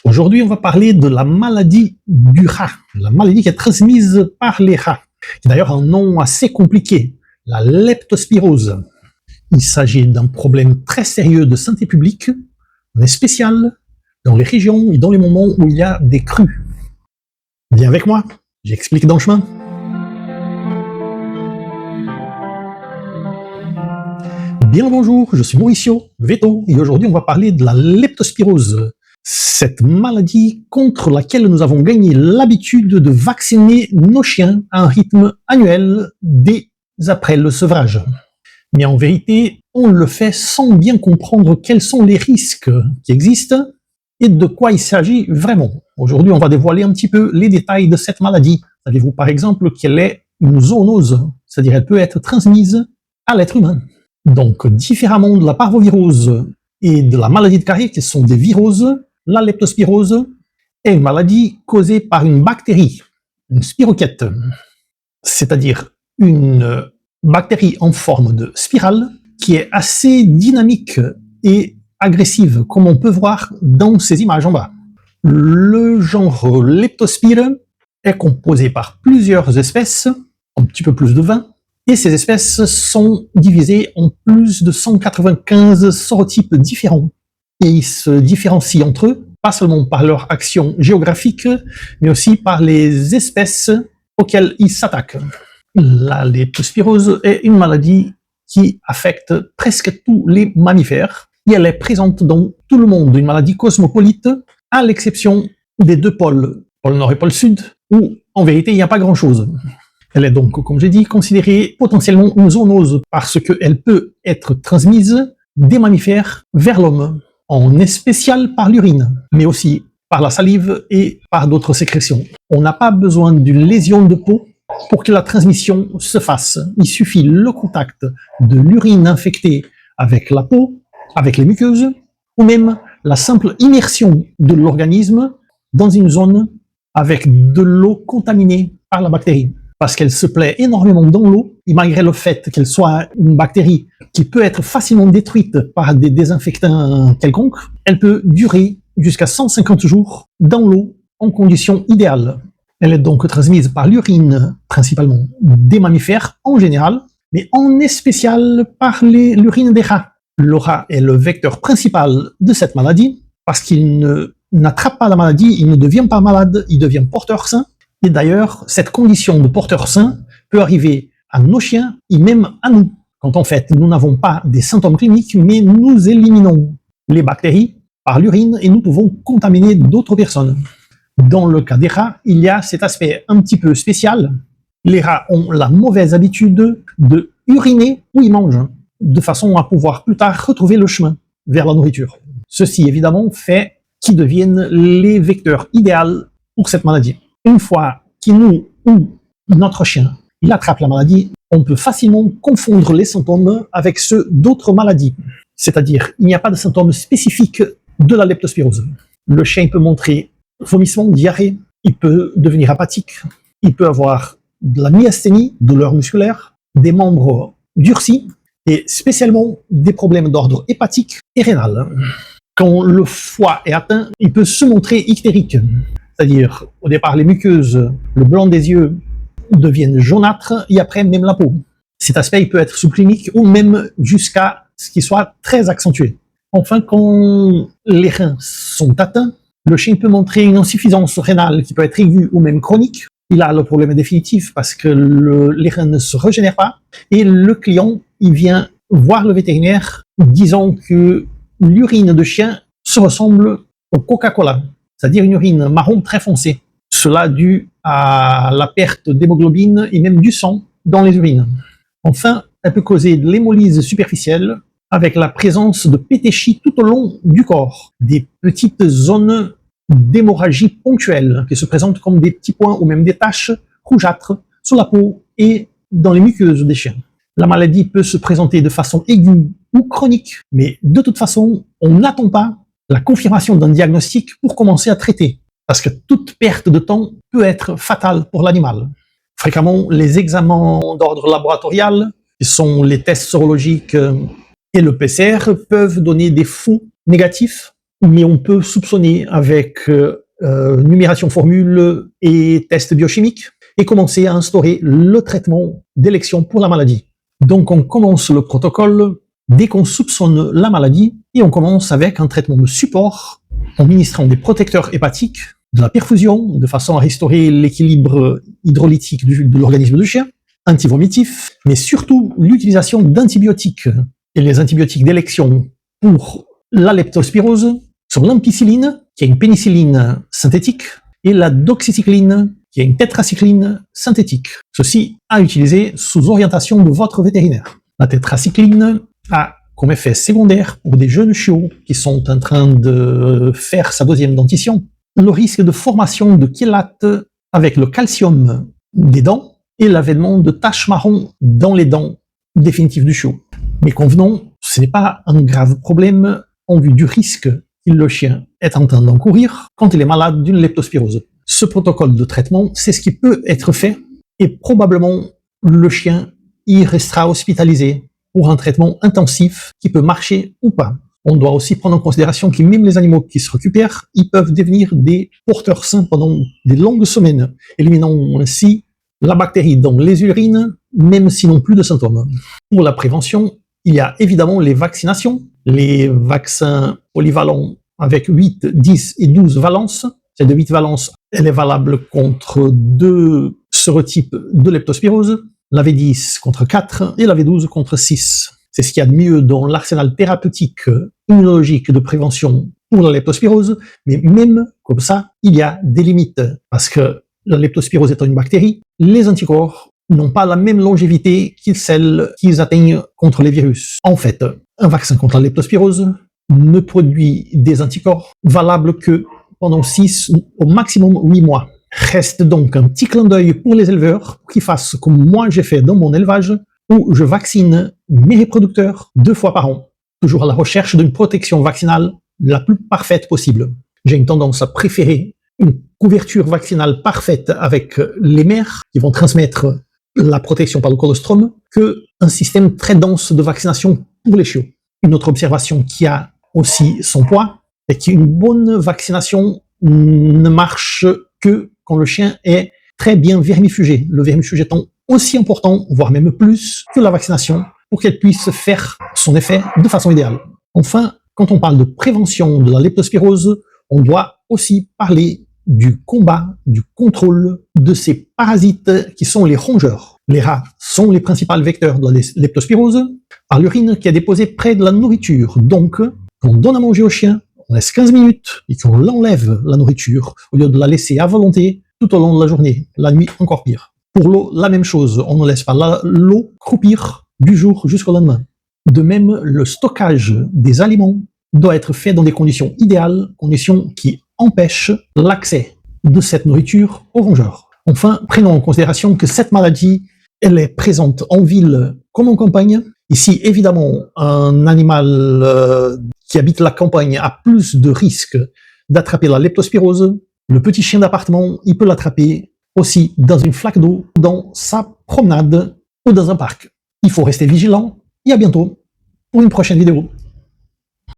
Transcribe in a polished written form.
Aujourd'hui, on va parler de la maladie du rat, la maladie qui est transmise par les rats, qui est d'ailleurs un nom assez compliqué, la leptospirose. Il s'agit d'un problème très sérieux de santé publique, on est spécial dans les régions et dans les moments où il y a des crues. Viens avec moi, j'explique dans le chemin. Bien le bonjour, je suis Mauricio Veto et aujourd'hui on va parler de la leptospirose. Cette maladie contre laquelle nous avons gagné l'habitude de vacciner nos chiens à un rythme annuel dès après le sevrage. Mais en vérité, on le fait sans bien comprendre quels sont les risques qui existent et de quoi il s'agit vraiment. Aujourd'hui, on va dévoiler un petit peu les détails de cette maladie. Savez-vous par exemple qu'elle est une zoonose, c'est-à-dire elle peut être transmise à l'être humain. Donc, différemment de la parvovirose et de la maladie de Carrier, qui sont des viroses, la leptospirose est une maladie causée par une bactérie, une spirochète, c'est-à-dire une bactérie en forme de spirale qui est assez dynamique et agressive, comme on peut voir dans ces images en bas. Le genre Leptospire est composé par plusieurs espèces, un petit peu plus de 20, et ces espèces sont divisées en plus de 195 sorotypes différents. Et ils se différencient entre eux, pas seulement par leur action géographique, mais aussi par les espèces auxquelles ils s'attaquent. La leptospirose est une maladie qui affecte presque tous les mammifères, et elle est présente dans tout le monde, une maladie cosmopolite, à l'exception des deux pôles, pôle Nord et pôle Sud, où en vérité il n'y a pas grand-chose. Elle est donc, comme j'ai dit, considérée potentiellement une zoonose parce qu'elle peut être transmise des mammifères vers l'homme. On est spécial par l'urine, mais aussi par la salive et par d'autres sécrétions. On n'a pas besoin d'une lésion de peau pour que la transmission se fasse. Il suffit le contact de l'urine infectée avec la peau, avec les muqueuses, ou même la simple immersion de l'organisme dans une zone avec de l'eau contaminée par la bactérie. Parce qu'elle se plaît énormément dans l'eau, et malgré le fait qu'elle soit une bactérie qui peut être facilement détruite par des désinfectants quelconques, elle peut durer jusqu'à 150 jours dans l'eau en conditions idéales. Elle est donc transmise par l'urine, principalement des mammifères en général, mais en spécial par l'urine des rats. Le rat est le vecteur principal de cette maladie, parce qu'il n'attrape pas la maladie, il ne devient pas malade, il devient porteur sain. Et d'ailleurs, cette condition de porteur sain peut arriver à nos chiens et même à nous, quand en fait nous n'avons pas des symptômes cliniques, mais nous éliminons les bactéries par l'urine et nous pouvons contaminer d'autres personnes. Dans le cas des rats, il y a cet aspect un petit peu spécial. Les rats ont la mauvaise habitude de uriner où ils mangent, de façon à pouvoir plus tard retrouver le chemin vers la nourriture. Ceci évidemment fait qu'ils deviennent les vecteurs idéaux pour cette maladie. Une fois qu'il nous ou notre chien il attrape la maladie, on peut facilement confondre les symptômes avec ceux d'autres maladies. C'est-à-dire, il n'y a pas de symptômes spécifiques de la leptospirose. Le chien peut montrer vomissement, diarrhée, il peut devenir apathique, il peut avoir de la myasthénie, douleur musculaire, des membres durcis et spécialement des problèmes d'ordre hépatique et rénal. Quand le foie est atteint, il peut se montrer ictérique. C'est-à-dire, au départ, les muqueuses, le blanc des yeux deviennent jaunâtres et après même la peau. Cet aspect il peut être sous-clinique ou même jusqu'à ce qu'il soit très accentué. Enfin, quand les reins sont atteints, le chien peut montrer une insuffisance rénale qui peut être aiguë ou même chronique. Il a le problème définitif parce que les reins ne se régénèrent pas et le client il vient voir le vétérinaire disant que l'urine de chien se ressemble au Coca-Cola. C'est-à-dire une urine marron très foncée. Cela dû à la perte d'hémoglobine et même du sang dans les urines. Enfin, elle peut causer de l'hémolyse superficielle avec la présence de pétéchies tout au long du corps, des petites zones d'hémorragie ponctuelle qui se présentent comme des petits points ou même des taches rougeâtres sur la peau et dans les muqueuses des chiens. La maladie peut se présenter de façon aiguë ou chronique, mais de toute façon, on n'attend pas la confirmation d'un diagnostic pour commencer à traiter, parce que toute perte de temps peut être fatale pour l'animal. Fréquemment, les examens d'ordre laboratorial, qui sont les tests sérologiques et le PCR, peuvent donner des faux négatifs mais on peut soupçonner avec numération formule et tests biochimiques et commencer à instaurer le traitement d'élection pour la maladie. Donc on commence le protocole dès qu'on soupçonne la maladie et on commence avec un traitement de support en ministrant des protecteurs hépatiques, de la perfusion de façon à restaurer l'équilibre hydrolytique de l'organisme du chien, antivomitif, mais surtout l'utilisation d'antibiotiques et les antibiotiques d'élection pour la leptospirose sont l'ampicilline, qui est une pénicilline synthétique, et la doxycycline, qui est une tétracycline synthétique. Ceci à utiliser sous orientation de votre vétérinaire. La tétracycline a comme effet secondaire pour des jeunes chiots qui sont en train de faire sa deuxième dentition, le risque de formation de chélates avec le calcium des dents et l'avènement de taches marron dans les dents définitives du chiot. Mais convenons, ce n'est pas un grave problème en vue du risque que le chien est en train d'encourir quand il est malade d'une leptospirose. Ce protocole de traitement, c'est ce qui peut être fait et probablement le chien y restera hospitalisé pour un traitement intensif qui peut marcher ou pas. On doit aussi prendre en considération que même les animaux qui se récupèrent, ils peuvent devenir des porteurs sains pendant des longues semaines, éliminant ainsi la bactérie dans les urines, même s'ils n'ont plus de symptômes. Pour la prévention, il y a évidemment les vaccinations, les vaccins polyvalents avec 8, 10 et 12 valences. Cette de 8 valences, elle est valable contre 2 sérotypes de leptospirose, la V10 contre 4 et la V12 contre 6. C'est ce qu'il y a de mieux dans l'arsenal thérapeutique immunologique de prévention pour la leptospirose, mais même comme ça, il y a des limites, parce que la leptospirose étant une bactérie, les anticorps n'ont pas la même longévité que celles qu'ils atteignent contre les virus. En fait, un vaccin contre la leptospirose ne produit des anticorps valables que pendant 6 ou au maximum 8 mois. Reste donc un petit clin d'œil pour les éleveurs pour qu'ils fassent comme moi j'ai fait dans mon élevage, où je vaccine mes reproducteurs 2 fois par an, toujours à la recherche d'une protection vaccinale la plus parfaite possible. J'ai une tendance à préférer une couverture vaccinale parfaite avec les mères qui vont transmettre la protection par le colostrum qu'un système très dense de vaccination pour les chiots. Une autre observation qui a aussi son poids est qu'une bonne vaccination ne marche que quand le chien est très bien vermifugé, le vermifuge étant aussi important, voire même plus, que la vaccination pour qu'elle puisse faire son effet de façon idéale. Enfin, quand on parle de prévention de la leptospirose, on doit aussi parler du combat, du contrôle de ces parasites qui sont les rongeurs. Les rats sont les principaux vecteurs de la leptospirose par l'urine qui est déposée près de la nourriture. Donc, quand on donne à manger au chien, on laisse 15 minutes et qu'on l'enlève la nourriture au lieu de la laisser à volonté tout au long de la journée, la nuit encore pire. Pour l'eau, la même chose, on ne laisse pas l'eau croupir du jour jusqu'au lendemain. De même, le stockage des aliments doit être fait dans des conditions idéales, conditions qui empêchent l'accès de cette nourriture aux rongeurs. Enfin, prenons en considération que cette maladie, elle est présente en ville comme en campagne. Ici, évidemment, un animal qui habite la campagne a plus de risques d'attraper la leptospirose. Le petit chien d'appartement, il peut l'attraper aussi dans une flaque d'eau, dans sa promenade ou dans un parc. Il faut rester vigilant et à bientôt pour une prochaine vidéo.